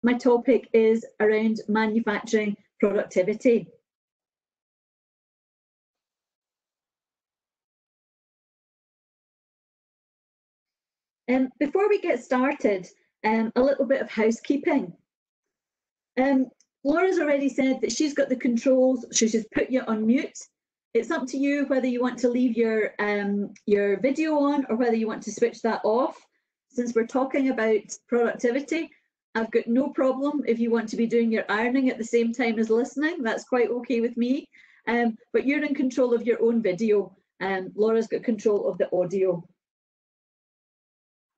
my topic is around manufacturing productivity. Before we get started, a little bit of housekeeping. Laura's already said that she's got the controls, so she's put you on mute. It's up to you whether you want to leave your video on or whether you want to switch that off. Since we're talking about productivity, I've got no problem if you want to be doing your ironing at the same time as listening. That's quite okay with me. But you're in control of your own video. Laura's got control of the audio.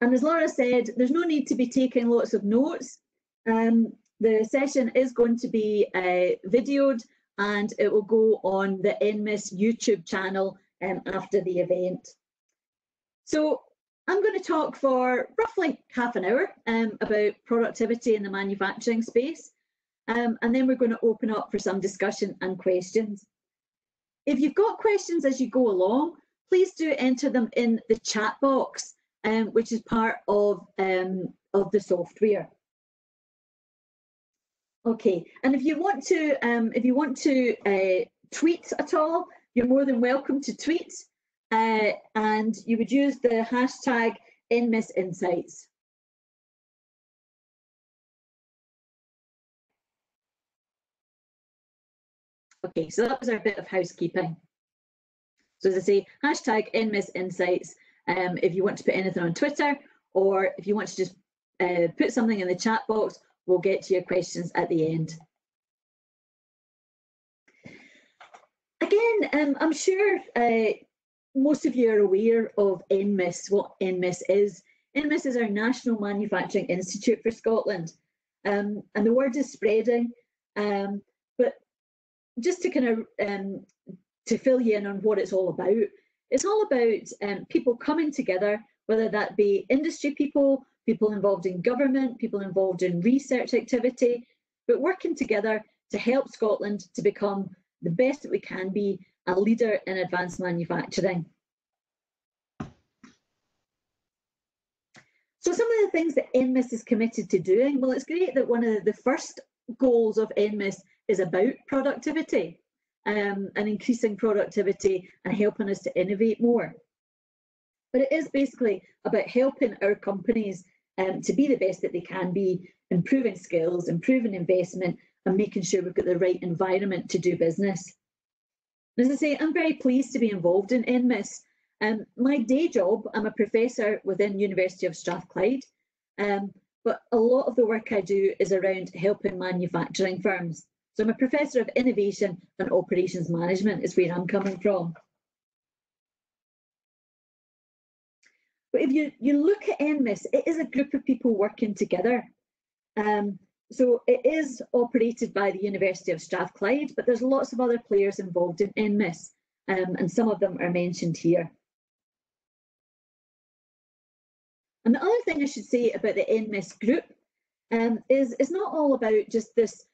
And as Laura said, there's no need to be taking lots of notes. The session is going to be videoed and it will go on the ENMIS YouTube channel after the event. So I'm going to talk for roughly half an hour about productivity in the manufacturing space, and then we're going to open up for some discussion and questions. If you've got questions as you go along, please do enter them in the chat box, which is part of the software. Okay, and if you want to tweet at all, you're more than welcome to tweet, and you would use the hashtag #ENMISinsights. Okay, so that was our bit of housekeeping. So as I say, hashtag #ENMISinsights if you want to put anything on Twitter, or if you want to just put something in the chat box. We'll get to your questions at the end. Again, I'm sure most of you are aware of ENMIS, what ENMIS is. ENMIS is our National Manufacturing Institute for Scotland, and the word is spreading. But just to kind of to fill you in on what it's all about people coming together, whether that be industry people, people involved in government, people involved in research activity, but working together to help Scotland to become the best that we can be, a leader in advanced manufacturing. So some of the things that ENMIS is committed to doing, well, it's great that one of the first goals of ENMIS is about productivity and increasing productivity and helping us to innovate more. But it is basically about helping our companies to be the best that they can be, improving skills, improving investment, and making sure we've got the right environment to do business. As I say, I'm very pleased to be involved in ENMIS. My day job, I'm a professor within University of Strathclyde, but a lot of the work I do is around helping manufacturing firms. So I'm a professor of innovation and operations management is where I'm coming from. But if you look at ENMIS, it is a group of people working together. So it is operated by the University of Strathclyde, but there's lots of other players involved in ENMIS, and some of them are mentioned here. And the other thing I should say about the ENMIS group is it's not all about just this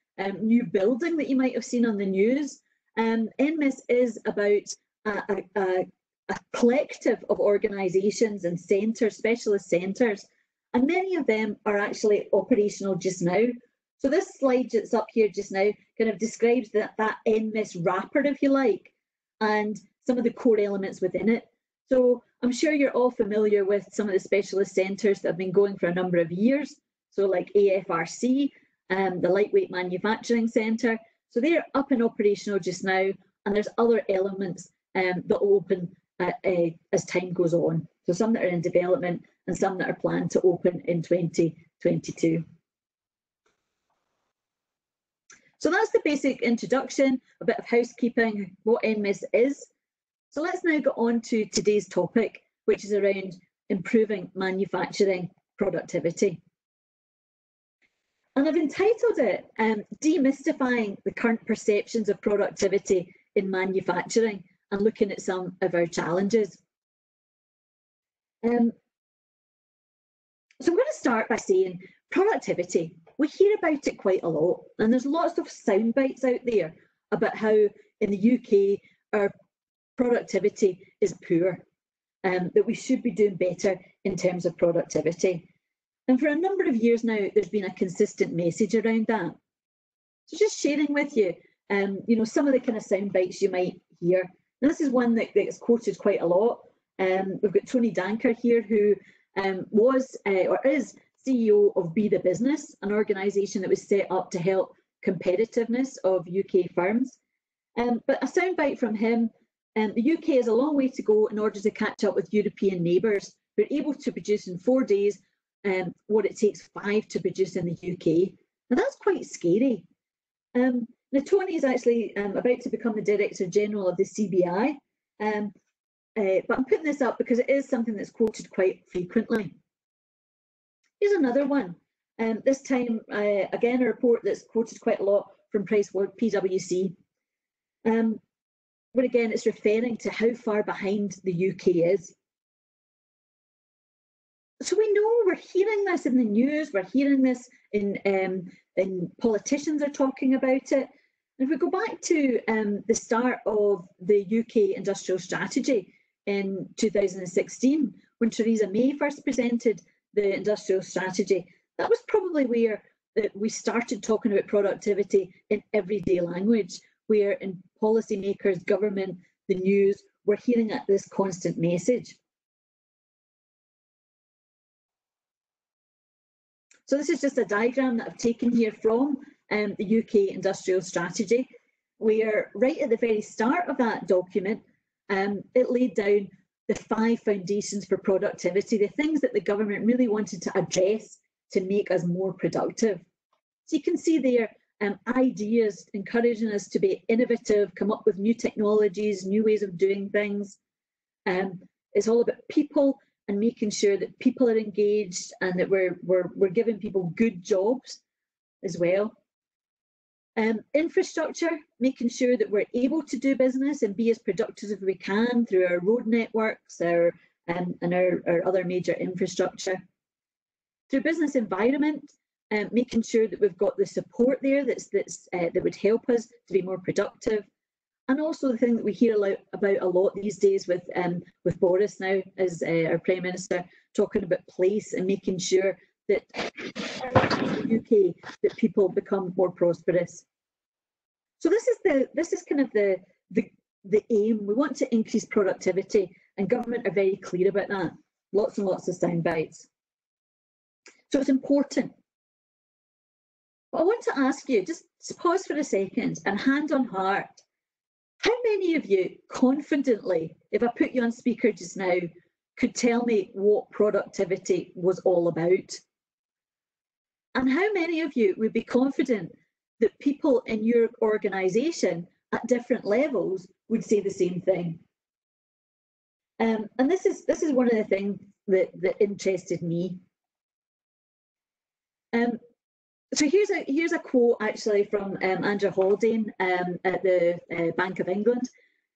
new building that you might have seen on the news. ENMIS is about a collective of organisations and centres, specialist centres, and many of them are actually operational just now. So this slide that's up here just now kind of describes that ENMIS wrapper, if you like, and some of the core elements within it. So I'm sure you're all familiar with some of the specialist centres that have been going for a number of years. So like AFRC, the Lightweight Manufacturing Centre. So they're up and operational just now, and there's other elements that will open as time goes on. So some that are in development and some that are planned to open in 2022. So that's the basic introduction, a bit of housekeeping, what ENMIS is. So let's now go on to today's topic, which is around improving manufacturing productivity. And I've entitled it Demystifying the Current Perceptions of Productivity in Manufacturing and looking at some of our challenges. So I'm going to start by saying productivity. We hear about it quite a lot, and there's lots of sound bites out there about how in the UK our productivity is poor, that we should be doing better in terms of productivity. And for a number of years now, there's been a consistent message around that. So just sharing with you, you know, some of the kind of sound bites you might hear. Now, this is one that gets quoted quite a lot. We've got Tony Danker here, who was or is CEO of Be the Business, an organisation that was set up to help competitiveness of UK firms. But a soundbite from him, the UK has a long way to go in order to catch up with European neighbours who are able to produce in 4 days what it takes 5 to produce in the UK. Now that's quite scary. Now Tony is actually about to become the Director General of the CBI, but I'm putting this up because it is something that's quoted quite frequently. Here's another one. This time, again, a report that's quoted quite a lot from PwC, where again it's referring to how far behind the UK is. So we know, we're hearing this in the news, we're hearing this in politicians are talking about it. And if we go back to the start of the UK industrial strategy in 2016, when Theresa May first presented the industrial strategy, that was probably where we started talking about productivity in everyday language, where in policymakers, government, the news, we're hearing this constant message. So this is just a diagram that I've taken here from the UK industrial strategy, where right at the very start of that document, it laid down the 5 foundations for productivity, the things that the government really wanted to address to make us more productive. So you can see there ideas encouraging us to be innovative, come up with new technologies, new ways of doing things. It's all about people and making sure that people are engaged and that we're giving people good jobs as well. Infrastructure, making sure that we're able to do business and be as productive as we can through our road networks and our other major infrastructure. Through business environment, making sure that we've got the support there that would help us to be more productive. And also the thing that we hear about a lot these days with Boris now as our Prime Minister, talking about place and making sure that in the UK that people become more prosperous. So this is kind of the aim. We want to increase productivity, and government are very clear about that. Lots and lots of sound bites. So it's important. But I want to ask you, just pause for a second and hand on heart, how many of you confidently, if I put you on speaker just now, could tell me what productivity was all about? And how many of you would be confident that people in your organisation at different levels would say the same thing? And this is one of the things that interested me. So here's a quote actually from Andrew Haldane at the Bank of England,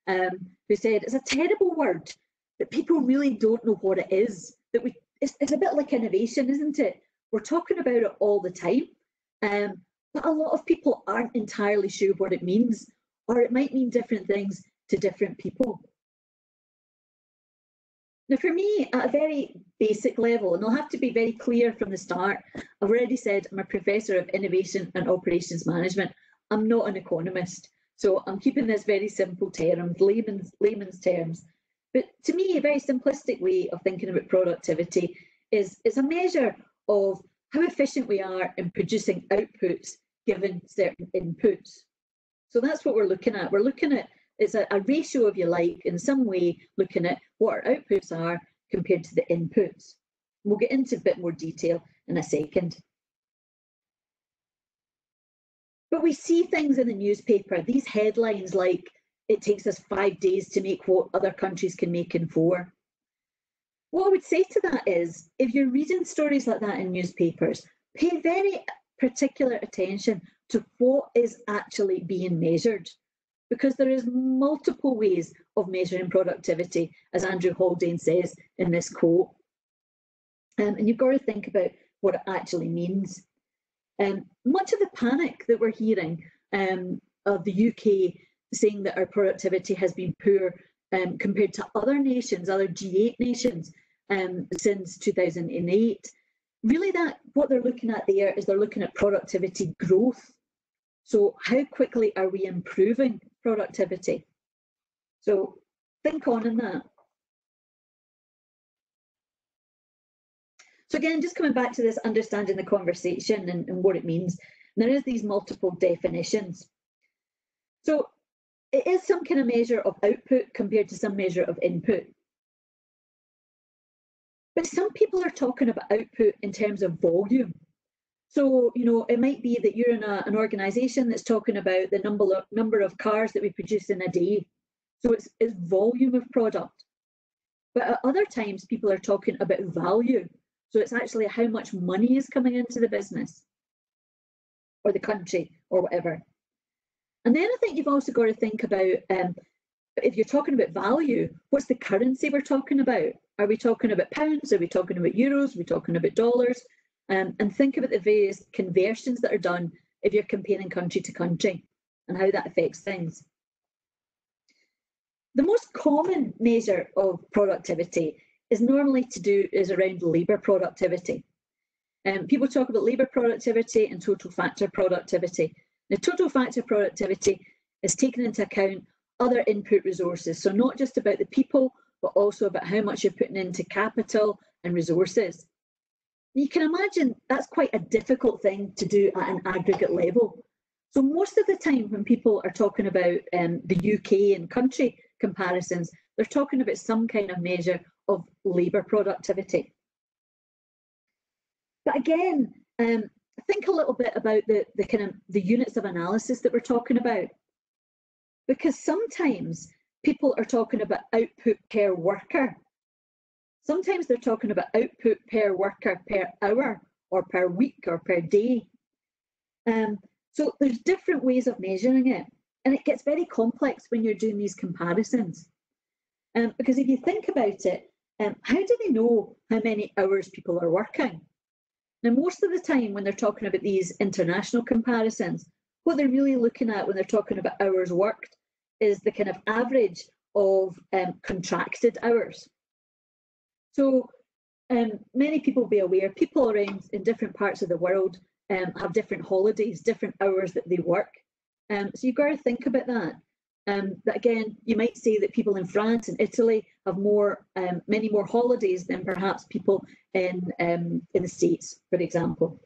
who said, "It's a terrible word that people really don't know what it is. That it's a bit like innovation, isn't it? We're talking about it all the time, but a lot of people aren't entirely sure what it means, or it might mean different things to different people." Now, for me, at a very basic level, and I'll have to be very clear from the start, I've already said I'm a Professor of Innovation and Operations Management. I'm not an economist, so I'm keeping this very simple terms, layman's terms. But to me, a very simplistic way of thinking about productivity is a measure of how efficient we are in producing outputs given certain inputs. So that's what we're looking at. We're looking at, it's a ratio, if you like, in some way, looking at what our outputs are compared to the inputs. We'll get into a bit more detail in a second. But we see things in the newspaper, these headlines like, it takes us 5 days to make what other countries can make in 4. What I would say to that is, if you're reading stories like that in newspapers, pay very particular attention to what is actually being measured, because there is multiple ways of measuring productivity, as Andrew Haldane says in this quote. And you've got to think about what it actually means. Much of the panic that we're hearing of the UK saying that our productivity has been poor compared to other nations, other G8 nations, since 2008, really what they're looking at there is they're looking at productivity growth. So how quickly are we improving productivity? So think on that. So again, just coming back to this understanding the conversation and what it means, there is these multiple definitions. So it is some kind of measure of output compared to some measure of input. But some people are talking about output in terms of volume. So, you know, it might be that you're in an organisation that's talking about the number of cars that we produce in a day. So it's volume of product. But at other times, people are talking about value. So it's actually how much money is coming into the business or the country or whatever. And then I think you've also got to think about, if you're talking about value, what's the currency we're talking about? Are we talking about pounds? Are we talking about euros? Are we talking about dollars? And think about the various conversions that are done if you're comparing country to country and how that affects things. The most common measure of productivity is normally around labour productivity. People talk about labour productivity and total factor productivity. Now, total factor productivity is taking into account other input resources, so not just about the people, but also about how much you're putting into capital and resources. You can imagine that's quite a difficult thing to do at an aggregate level. So most of the time when people are talking about the UK and country comparisons, they're talking about some kind of measure of labour productivity. But again, think a little bit about the units of analysis that we're talking about, because sometimes people are talking about output per worker. Sometimes they're talking about output per worker per hour or per week or per day. So there's different ways of measuring it, and it gets very complex when you're doing these comparisons. Because if you think about it, how do they know how many hours people are working? Now, most of the time when they're talking about these international comparisons, what they're really looking at when they're talking about hours worked is the kind of average of contracted hours. So many people will be aware, people around in different parts of the world have different holidays, different hours that they work. So you've got to think about that. That again, you might say that people in France and Italy have many more holidays than perhaps people in the States, for example.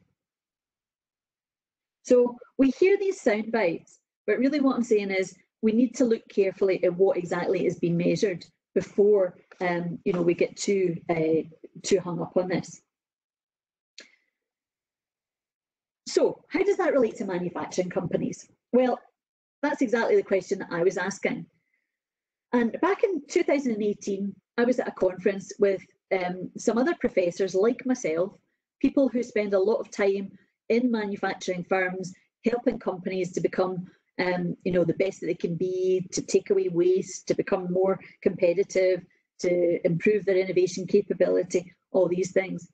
So we hear these sound bites, but really what I'm saying is we need to look carefully at what exactly is being measured before we get too hung up on this. So how does that relate to manufacturing companies? Well, that's exactly the question that I was asking. And back in 2018, I was at a conference with some other professors like myself, people who spend a lot of time in manufacturing firms, helping companies to become the best that they can be, to take away waste, to become more competitive, to improve their innovation capability, all these things.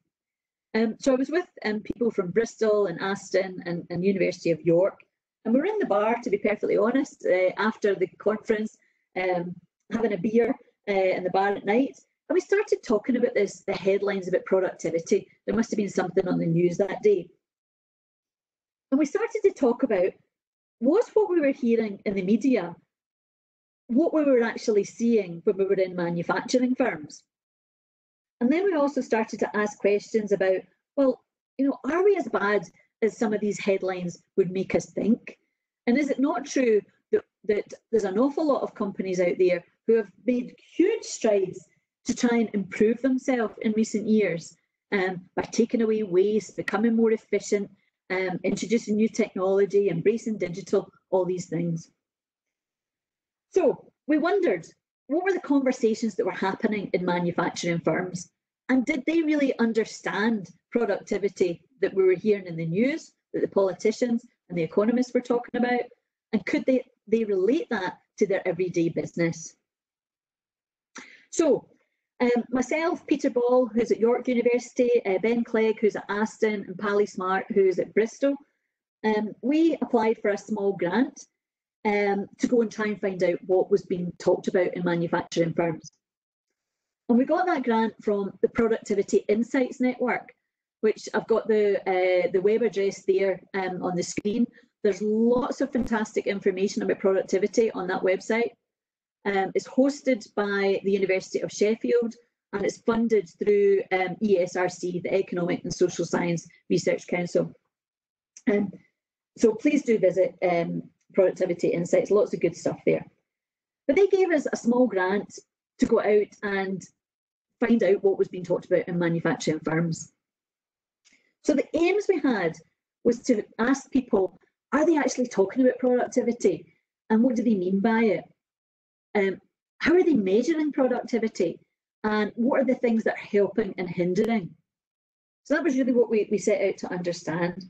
So I was with people from Bristol and Aston and University of York, and we were in the bar, to be perfectly honest, after the conference, having a beer in the bar at night, and we started talking about the headlines about productivity. There must have been something on the news that day. And we started to talk about, was what we were hearing in the media what we were actually seeing when we were in manufacturing firms? And then we also started to ask questions about, well, are we as bad as some of these headlines would make us think? And is it not true that there's an awful lot of companies out there who have made huge strides to try and improve themselves in recent years by taking away waste, becoming more efficient, introducing new technology, embracing digital, all these things. So we wondered, what were the conversations that were happening in manufacturing firms? And did they really understand productivity that we were hearing in the news, that the politicians and the economists were talking about? And could they relate that to their everyday business? So myself, Peter Ball, who's at York University, Ben Clegg, who's at Aston, and Pally Smart, who's at Bristol, we applied for a small grant to go and try and find out what was being talked about in manufacturing firms. And we got that grant from the Productivity Insights Network, which I've got the web address there on the screen. There's lots of fantastic information about productivity on that website. It's hosted by the University of Sheffield, and it's funded through ESRC, the Economic and Social Science Research Council. So please do visit Productivity Insights, lots of good stuff there. But they gave us a small grant to go out and find out what was being talked about in manufacturing firms. So the aims we had was to ask people, are they actually talking about productivity? And what do they mean by it? How are they measuring productivity? And what are the things that are helping and hindering? So that was really what we set out to understand.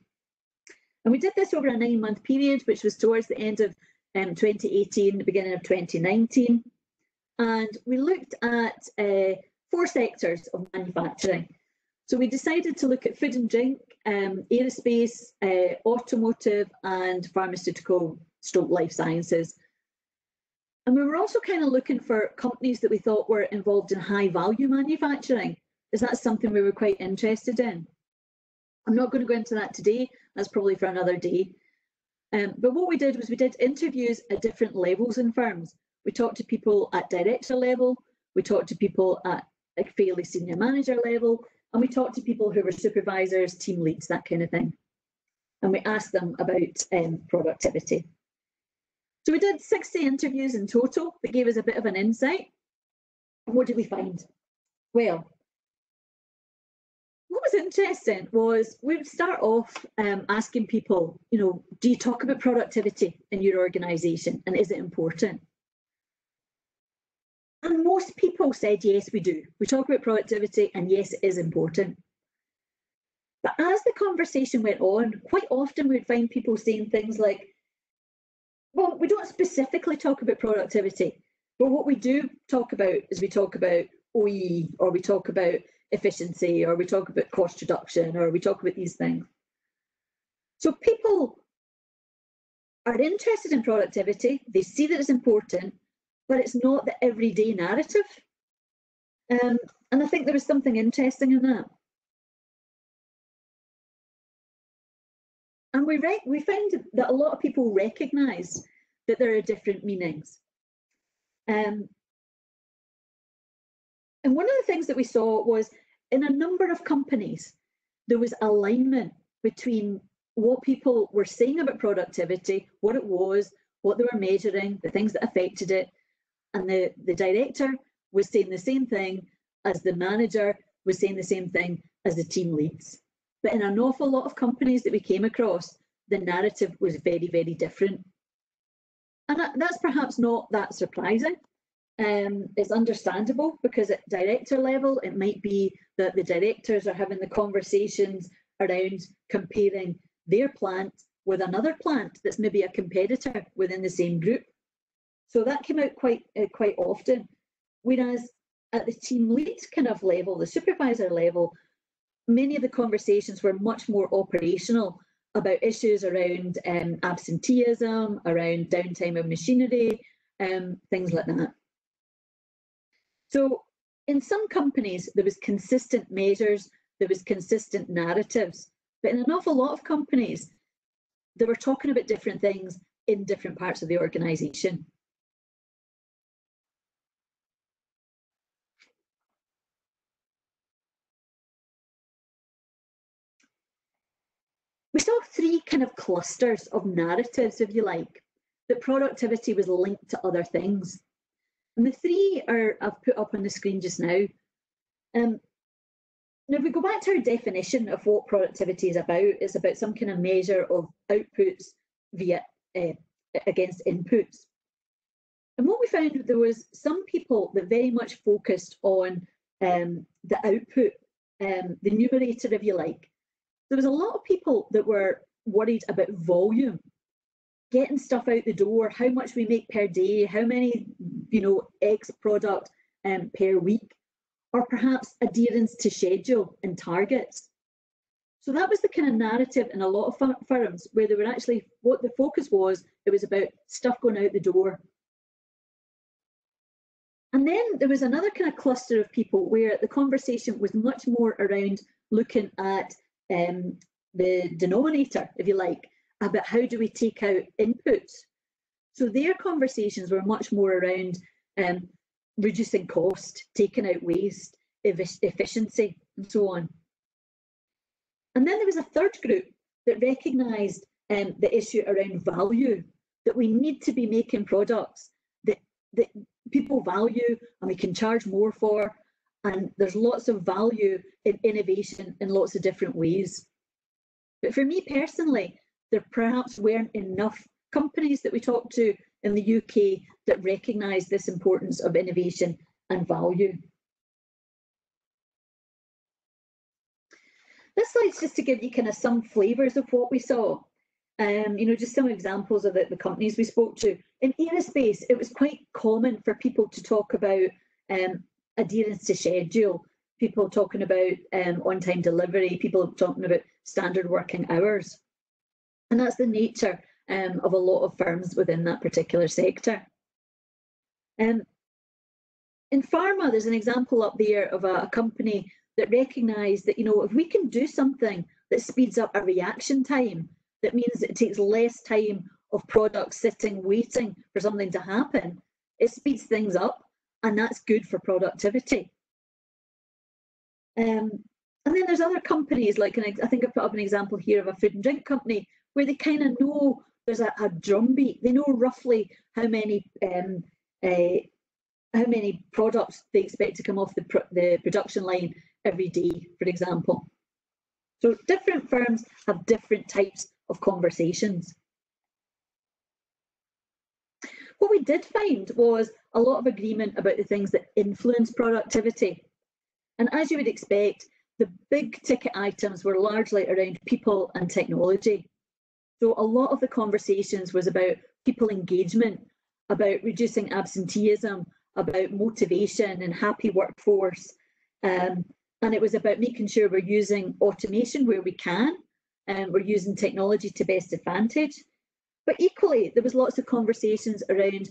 And we did this over a 9-month period, which was towards the end of 2018, the beginning of 2019. And we looked at 4 sectors of manufacturing. So we decided to look at food and drink, aerospace, automotive, and pharmaceutical/life sciences. And we were also kind of looking for companies that we thought were involved in high value manufacturing, as that's something we were quite interested in. I'm not going to go into that today, that's probably for another day. But what we did was we did interviews at different levels in firms. We talked to people at director level, we talked to people at a fairly senior manager level, and we talked to people who were supervisors, team leads, that kind of thing. And we asked them about productivity. So we did 60 interviews in total that gave us a bit of an insight. And what did we find? Well, what was interesting was we'd start off asking people, you know, do you talk about productivity in your organisation and is it important? And most people said, yes, we do. We talk about productivity and yes, it is important. But as the conversation went on, quite often we'd find people saying things like, well, we don't specifically talk about productivity, but what we do talk about is we talk about OEE, or we talk about efficiency, or we talk about cost reduction, or we talk about these things. So people are interested in productivity, they see that it's important, but it's not the everyday narrative. And I think there was something interesting in that. And we found that a lot of people recognise that there are different meanings. And one of the things that we saw was in a number of companies, there was alignment between what people were saying about productivity, what it was, what they were measuring, the things that affected it. And the director was saying the same thing as the manager was saying the same thing as the team leads. But in an awful lot of companies that we came across, the narrative was very, very different. And that's perhaps not that surprising. It's understandable because at director level, it might be that the directors are having the conversations around comparing their plant with another plant that's maybe a competitor within the same group. So that came out quite often. Whereas at the team lead kind of level, the supervisor level, many of the conversations were much more operational about issues around absenteeism, around downtime of machinery, things like that. So in some companies, there was consistent measures, there was consistent narratives, but in an awful lot of companies, they were talking about different things in different parts of the organisation. We saw 3 kind of clusters of narratives, if you like, that productivity was linked to other things. And the 3 I've put up on the screen just now. Now, if we go back to our definition of what productivity is about, it's about some kind of measure of outputs via against inputs. And what we found, there was some people that very much focused on the output, the numerator, if you like. There was a lot of people that were worried about volume, getting stuff out the door, how much we make per day, how many, X product per week, or perhaps adherence to schedule and targets. So that was the kind of narrative in a lot of firms where they were actually, what the focus was, it was about stuff going out the door. And then there was another kind of cluster of people where the conversation was much more around looking at the denominator, if you like, about how do we take out inputs. So their conversations were much more around reducing cost, taking out waste, efficiency, and so on. And then there was a third group that recognised the issue around value, that we need to be making products that people value and we can charge more for, and there's lots of value in innovation in lots of different ways. But for me personally, there perhaps weren't enough companies that we talked to in the UK that recognise this importance of innovation and value. This slide's just to give you kind of some flavours of what we saw. You know, just some examples of the companies we spoke to. In aerospace, it was quite common for people to talk about adherence to schedule, people talking about on-time delivery, people talking about standard working hours. And that's the nature of a lot of firms within that particular sector. In pharma, there's an example up there of a company that recognised that, you know, if we can do something that speeds up a reaction time, that means it takes less time of products sitting waiting for something to happen, it speeds things up, and that's good for productivity. And then there's other companies, like I think I've put up an example here of a food and drink company where they kind of know there's a drumbeat. They know roughly how many products they expect to come off the production line every day, for example. So different firms have different types of conversations. What we did find was a lot of agreement about the things that influence productivity. And as you would expect, the big ticket items were largely around people and technology. So a lot of the conversations was about people engagement, about reducing absenteeism, about motivation and happy workforce. And it was about making sure we're using automation where we can, and we're using technology to best advantage. But equally, there was lots of conversations around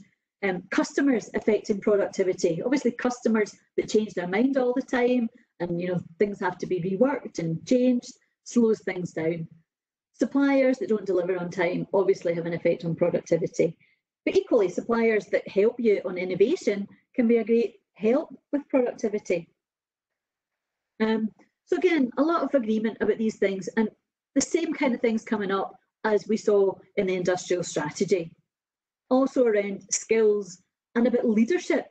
customers affecting productivity. Obviously, customers that change their mind all the time, and you know things have to be reworked and changed, slows things down. Suppliers that don't deliver on time obviously have an effect on productivity. But equally, suppliers that help you on innovation can be a great help with productivity. So again, a lot of agreement about these things, and the same kind of things coming up as we saw in the industrial strategy. Also around skills and about leadership,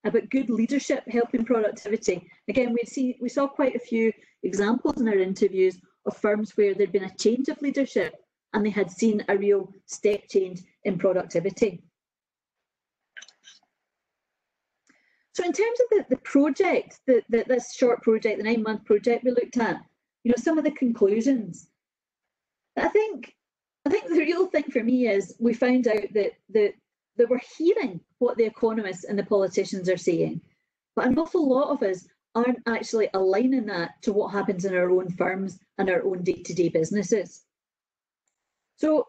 about good leadership helping productivity. Again, we saw quite a few examples in our interviews of firms where there'd been a change of leadership and they had seen a real step change in productivity. So in terms of the project, this short project, the 9-month project we looked at, you know, some of the conclusions. I think the real thing for me is we found out that we're hearing what the economists and the politicians are saying, but an awful lot of us aren't actually aligning that to what happens in our own firms and our own day-to-day businesses. So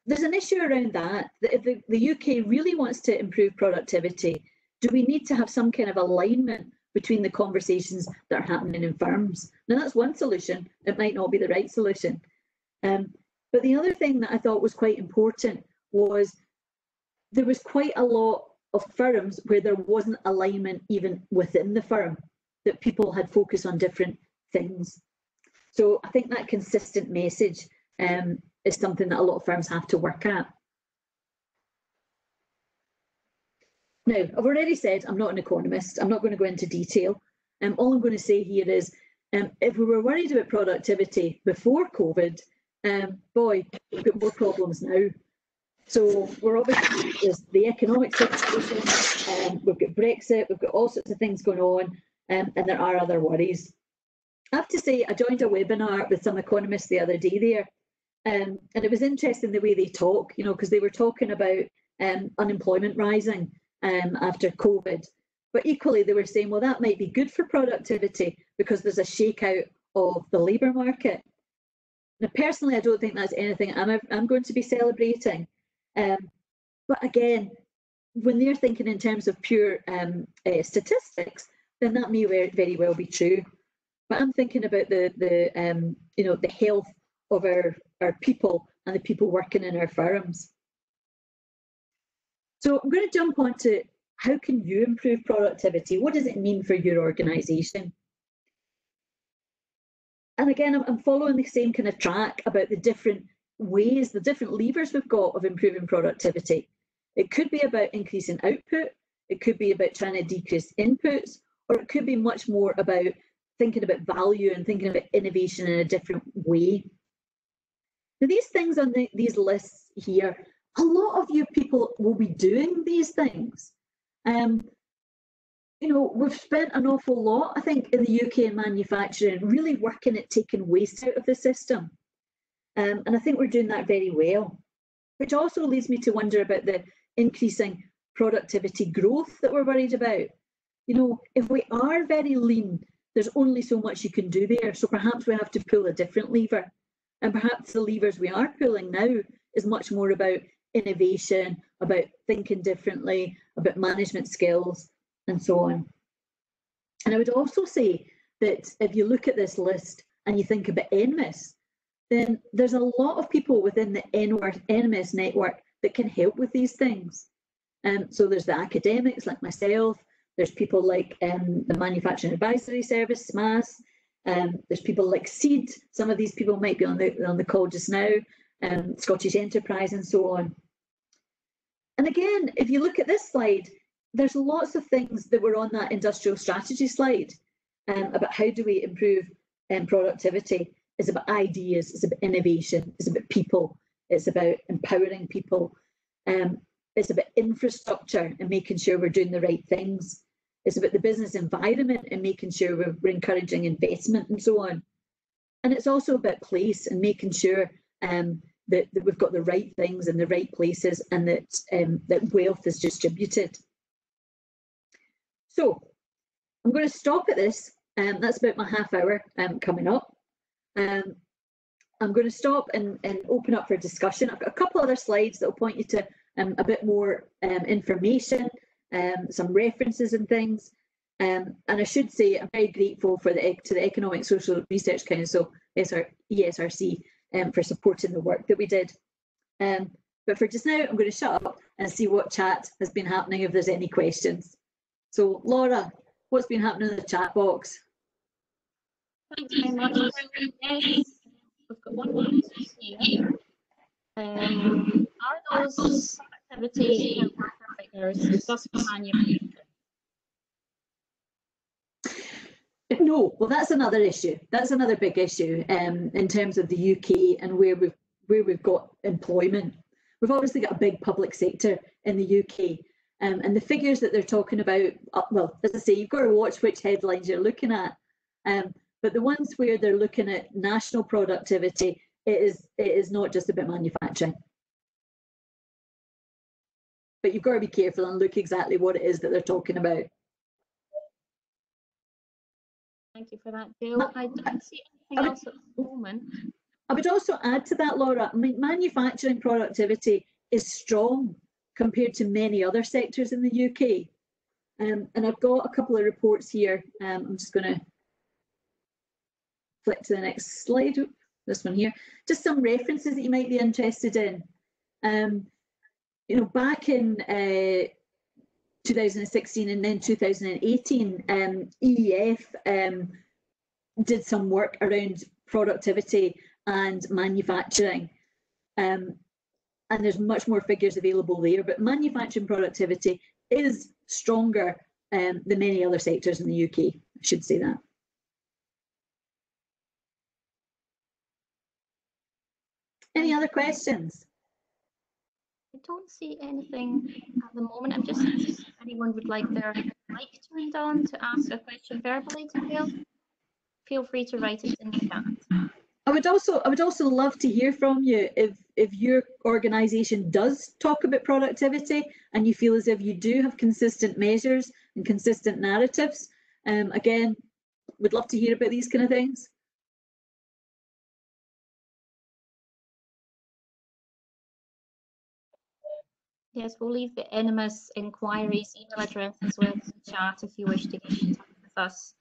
there's an issue around that if the UK really wants to improve productivity, do we need to have some kind of alignment between the conversations that are happening in firms? Now that's one solution, it might not be the right solution. But the other thing that I thought was quite important was there was quite a lot of firms where there wasn't alignment even within the firm, that people had focused on different things. So I think that consistent message is something that a lot of firms have to work at. Now, I've already said I'm not an economist. I'm not going to go into detail. All I'm going to say here is if we were worried about productivity before COVID, boy, we've got more problems now. So we're obviously, there's the economic situation, we've got Brexit, we've got all sorts of things going on, and there are other worries. I have to say, I joined a webinar with some economists the other day there, and it was interesting the way they talk, you know, because they were talking about unemployment rising after COVID. But equally, they were saying, well, that might be good for productivity because there's a shakeout of the labour market. Now, personally, I don't think that's anything I'm going to be celebrating. But again, when they're thinking in terms of pure statistics, then that may very well be true. but I'm thinking about you know, the health of our people and the people working in our firms. So I'm going to jump on to how can you improve productivity? What does it mean for your organisation? And again, I'm following the same kind of track about the different ways, the different levers we've got of improving productivity. It could be about increasing output, it could be about trying to decrease inputs, or it could be much more about thinking about value and thinking about innovation in a different way. Now, these things on these lists here, a lot of you people will be doing these things. You know, we've spent an awful lot, I think, in the UK in manufacturing, really working at taking waste out of the system. And I think we're doing that very well, which also leads me to wonder about the increasing productivity growth that we're worried about. You know, if we are very lean, there's only so much you can do there. So perhaps we have to pull a different lever. And perhaps the levers we are pulling now is much more about innovation, about thinking differently, about management skills, and so on. And I would also say that if you look at this list and you think about NMIS, then there's a lot of people within the NMIS network that can help with these things. So there's the academics like myself, there's people like the Manufacturing Advisory Service, SMAS, there's people like SEED, some of these people might be on the call just now, Scottish Enterprise and so on. And again, if you look at this slide, there's lots of things that were on that industrial strategy slide about how do we improve productivity. It's about ideas, it's about innovation, it's about people, it's about empowering people, it's about infrastructure and making sure we're doing the right things. It's about the business environment and making sure we're encouraging investment and so on. And it's also about place and making sure that we've got the right things in the right places and that wealth is distributed. So I'm going to stop at this. That's about my half hour coming up. I'm going to stop and open up for discussion. I've got a couple other slides that will point you to a bit more information, some references and things. And I should say I'm very grateful to the Economic Social Research Council, ESRC, for supporting the work that we did. But for just now, I'm going to shut up and see what chat has been happening, if there's any questions. So Laura, what's been happening in the chat box? Thanks very much. Yes, we've got one question here. Are those productivity figures just for manufacturing? No, well, that's another issue. That's another big issue in terms of the UK and where we've got employment. We've obviously got a big public sector in the UK, and the figures that they're talking about, well, as I say, you've got to watch which headlines you're looking at. But the ones where they're looking at national productivity, it is not just about manufacturing. But you've got to be careful and look exactly what it is that they're talking about. Thank you for that, Jill. I don't see anything else at the moment. I would also add to that, Laura, I mean, manufacturing productivity is strong compared to many other sectors in the UK. And I've got a couple of reports here. I'm just going to flick to the next slide. This one here. Just some references that you might be interested in. You know, back in 2016 and then 2018, EEF did some work around productivity and manufacturing. And there's much more figures available there, but manufacturing productivity is stronger than many other sectors in the UK, I should say that. Any other questions? I don't see anything at the moment. I'm just, if anyone would like their mic turned on to ask a question verbally to Jill, feel free to write it in the chat. I would also love to hear from you if your organisation does talk about productivity and you feel as if you do have consistent measures and consistent narratives. Again, would love to hear about these kind of things. Yes, we'll leave the economist inquiries email address as well in the chat if you wish to get in touch with us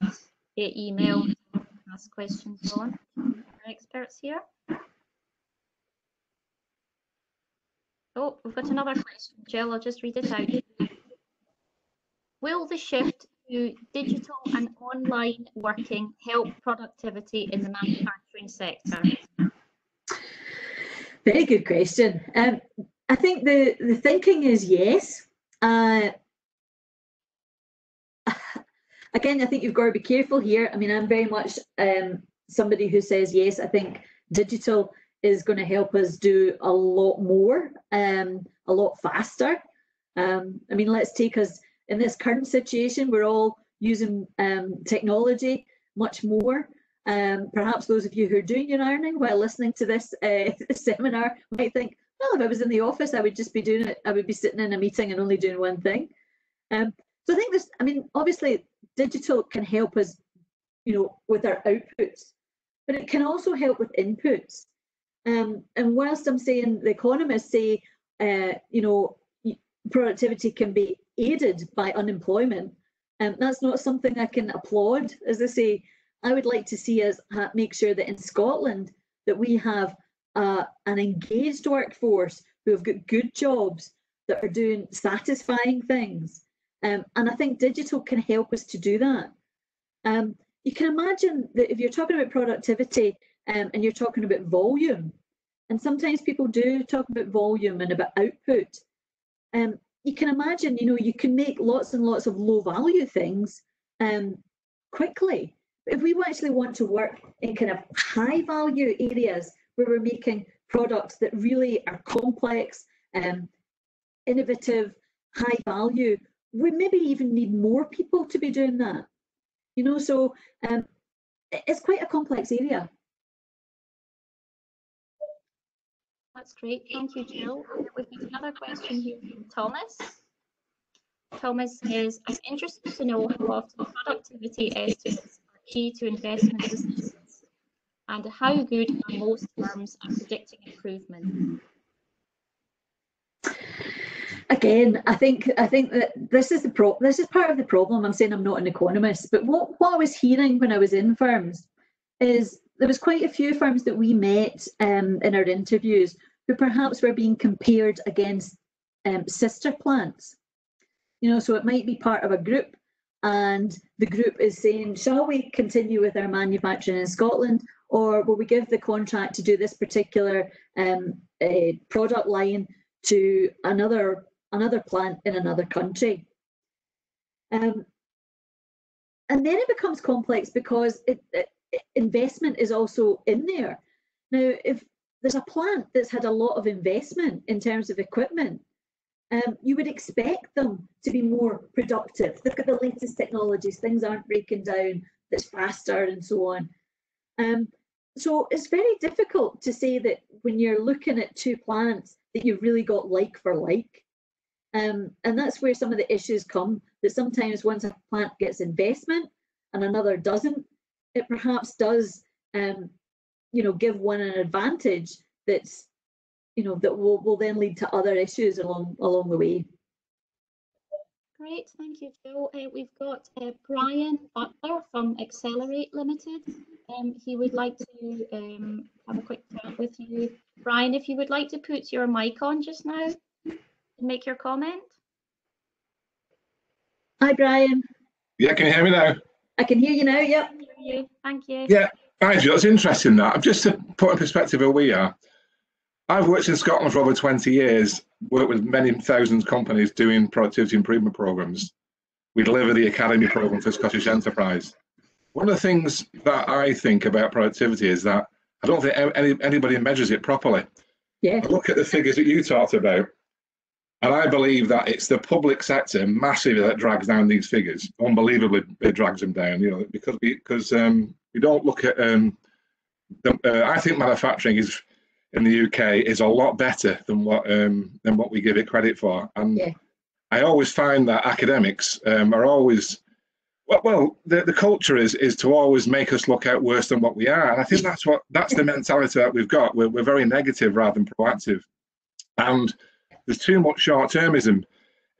via email. ask questions on. Our experts here. Oh, we've got another question, Jill. I'll just read it out. Will the shift to digital and online working help productivity in the manufacturing sector? Very good question. I think the thinking is yes. Again, I think you've got to be careful here. I mean, I'm very much somebody who says yes. I think digital is going to help us do a lot more, a lot faster. I mean, let's take us in this current situation. We're all using technology much more. Perhaps those of you who are doing your ironing while listening to this seminar might think, well, if I was in the office, I would just be doing it. I would be sitting in a meeting and only doing one thing. So I think this, I mean, obviously digital can help us, you know, with our outputs, but it can also help with inputs. And whilst I'm saying the economists say, you know, productivity can be aided by unemployment, that's not something I can applaud. As I say, I would like to see us make sure that in Scotland that we have an engaged workforce who have got good jobs that are doing satisfying things. And I think digital can help us to do that. You can imagine that if you're talking about productivity and you're talking about volume, and sometimes people do talk about volume and about output, you can imagine, you know, you can make lots and lots of low value things quickly. But if we actually want to work in kind of high value areas where we're making products that really are complex, innovative, high value, we maybe even need more people to be doing that. You know, so it's quite a complex area. That's great, thank you, Jill. We've got another question here from Thomas. Thomas says, I'm interested to know how often productivity estimates are key to investment decisions and how good are most firms at predicting improvement. Again, I think that this is part of the problem. I'm saying I'm not an economist, but what I was hearing when I was in firms is there was quite a few firms that we met in our interviews who perhaps were being compared against sister plants. You know, so it might be part of a group, and the group is saying, shall we continue with our manufacturing in Scotland, or will we give the contract to do this particular product line to another plant in another country? And then it becomes complex because investment is also in there. Now, if there's a plant that's had a lot of investment in terms of equipment, you would expect them to be more productive. They've got the latest technologies, things aren't breaking down, that's faster and so on. So it's very difficult to say that when you're looking at two plants that you've really got like for like. And that's where some of the issues come, that sometimes once a plant gets investment and another doesn't, it perhaps does, you know, give one an advantage that's, you know, that will then lead to other issues along the way. Great, thank you, Jill. We've got Brian Butler from Accelerate Limited. He would like to have a quick chat with you. Brian, if you would like to put your mic on just now and make your comment. Hi, Brian. Yeah, can you hear me now? I can hear you now, yep. Thank you. Yeah, hi, Jill. It's interesting that. Just to put in perspective where we are, I've worked in Scotland for over 20 years, worked with many thousands of companies doing productivity improvement programs. We deliver the Academy program for Scottish Enterprise. One of the things that I think about productivity is that I don't think anybody measures it properly. Yeah. I look at the figures that you talked about, and I believe that it's the public sector massively that drags down these figures. Unbelievably, it drags them down. You know, because we don't look at. I think manufacturing is in the UK is a lot better than what we give it credit for, and yeah. I always find that academics are always the culture is to always make us look out worse than what we are, and I think that's the mentality that we've got. We're very negative rather than proactive, and there's too much short-termism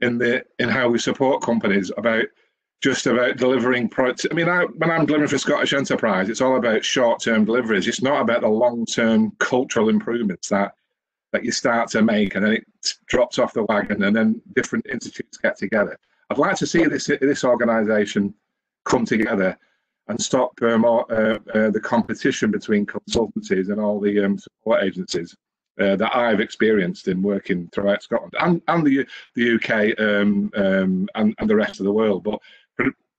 in how we support companies about just about delivering products. I mean, when I'm delivering for Scottish Enterprise, it's all about short-term deliveries. It's not about the long-term cultural improvements that you start to make and then it drops off the wagon and then different institutes get together. I'd like to see this organisation come together and stop the competition between consultancies and all the support agencies that I've experienced in working throughout Scotland and the UK and the rest of the world. But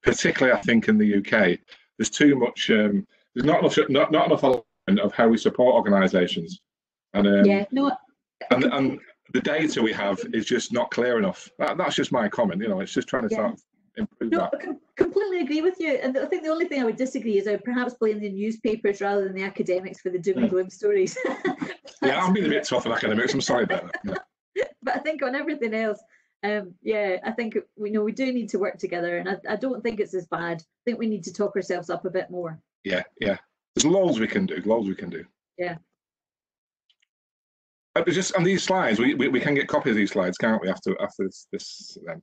particularly, I think in the UK, there's too much. There's not enough alignment of how we support organisations, and and the data we have is just not clear enough. That's just my comment. You know, it's just trying to sort of improve that. I completely agree with you. And I think the only thing I would disagree is I would perhaps blame the newspapers rather than the academics for the doom and gloom stories. Yeah, I'm being a bit tough on academics. I'm sorry about that. Yeah. But I think on everything else, I think we do need to work together, and I don't think it's as bad. I think we need to talk ourselves up a bit more. Yeah. There's loads we can do. Yeah. Just on these slides, we can get copies of these slides, can't we? After this then.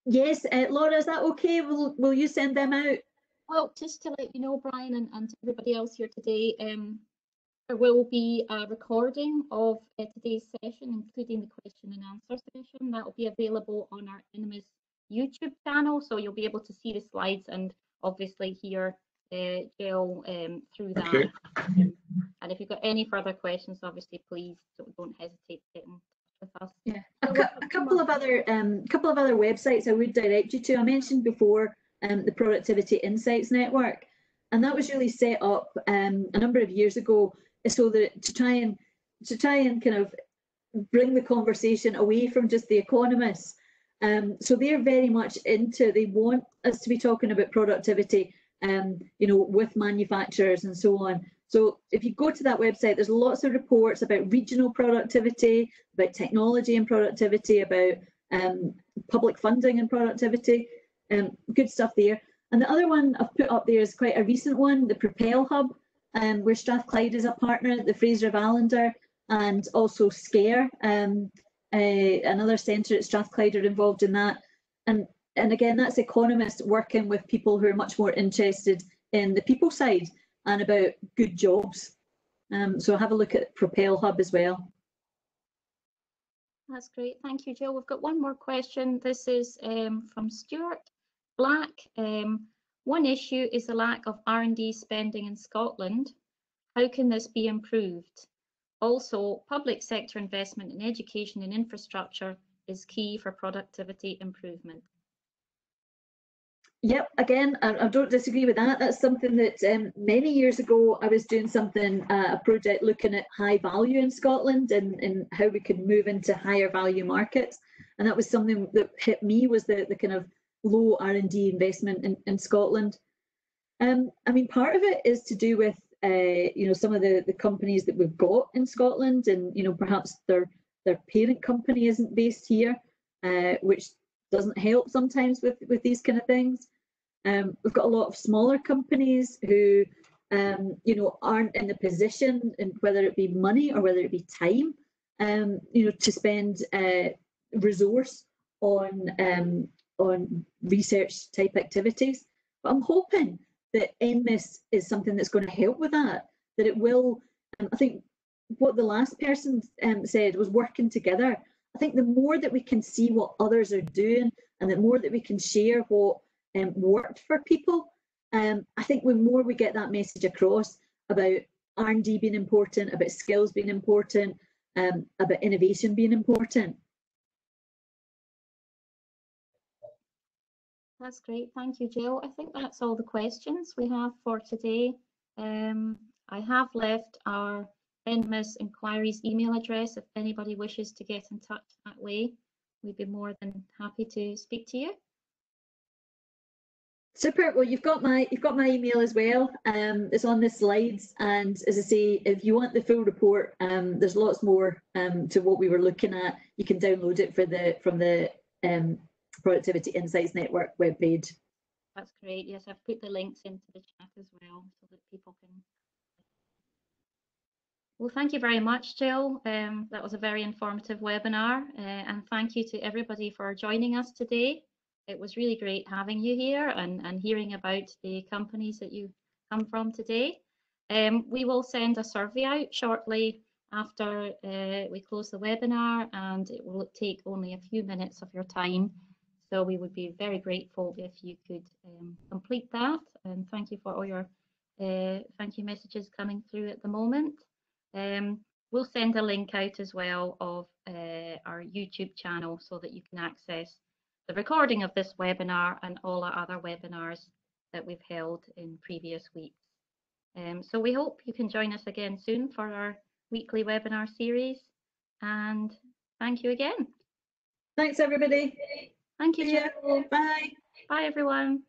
Yes, Laura, is that okay? Will you send them out? Well, just to let you know, Brian, and to everybody else here today, there will be a recording of today's session, including the question and answer session. That will be available on our economist YouTube channel, so you'll be able to see the slides and obviously hear Jill through that. Okay. And if you've got any further questions, obviously, please don't hesitate to get in touch with us. Yeah, a couple of other websites I would direct you to. I mentioned before the Productivity Insights Network, and that was really set up a number of years ago so that to try and kind of bring the conversation away from just the economists. So they're very much they want us to be talking about productivity, with manufacturers and so on. So if you go to that website, there's lots of reports about regional productivity, about technology and productivity, about public funding and productivity, good stuff there. And the other one I've put up there is quite a recent one, the Propel Hub, where Strathclyde is a partner, the Fraser of Allender, and also SCARE, another centre at Strathclyde are involved in that. And again, that's economists working with people who are much more interested in the people side and about good jobs. So have a look at Propel Hub as well. That's great. Thank you, Jill. We've got one more question. This is from Stuart Black. One issue is the lack of R&D spending in Scotland. How can this be improved? Also, public sector investment in education and infrastructure is key for productivity improvement. Yep, again, I don't disagree with that. That's something that many years ago I was doing a project looking at high value in Scotland and how we could move into higher value markets. And that was something that hit me, was the kind of low R&D investment in Scotland. I mean, part of it is to do with some of the companies that we've got in Scotland, and perhaps their parent company isn't based here, which doesn't help sometimes with these kind of things. We've got a lot of smaller companies who aren't in the position, and whether it be money or whether it be time, to spend resource on research type activities. But I'm hoping that NMIS is something that's going to help with that it will. I think what the last person said was working together. I think the more that we can see what others are doing, and the more that we can share what worked for people, I think the more we get that message across about R&D being important, about skills being important, about innovation being important. That's great. Thank you, Jill. I think that's all the questions we have for today. I have left our NMIS inquiries email address if anybody wishes to get in touch that way. We'd be more than happy to speak to you. Super. Well, you've got my email as well. It's on the slides, and as I say, if you want the full report, there's lots more to what we were looking at. You can download it from the Productivity Insights Network webpage. That's great. Yes, I've put the links into the chat as well so that people can. Well, thank you very much, Jill. That was a very informative webinar, and thank you to everybody for joining us today. It was really great having you here and hearing about the companies that you come from today. We will send a survey out shortly after we close the webinar, and it will take only a few minutes of your time. So we would be very grateful if you could complete that. And thank you for all your thank you messages coming through at the moment. We'll send a link out as well of our YouTube channel so that you can access the recording of this webinar and all our other webinars that we've held in previous weeks. So we hope you can join us again soon for our weekly webinar series, and thank you again. Thanks, everybody. Thank you, Jill. Bye. Bye, everyone.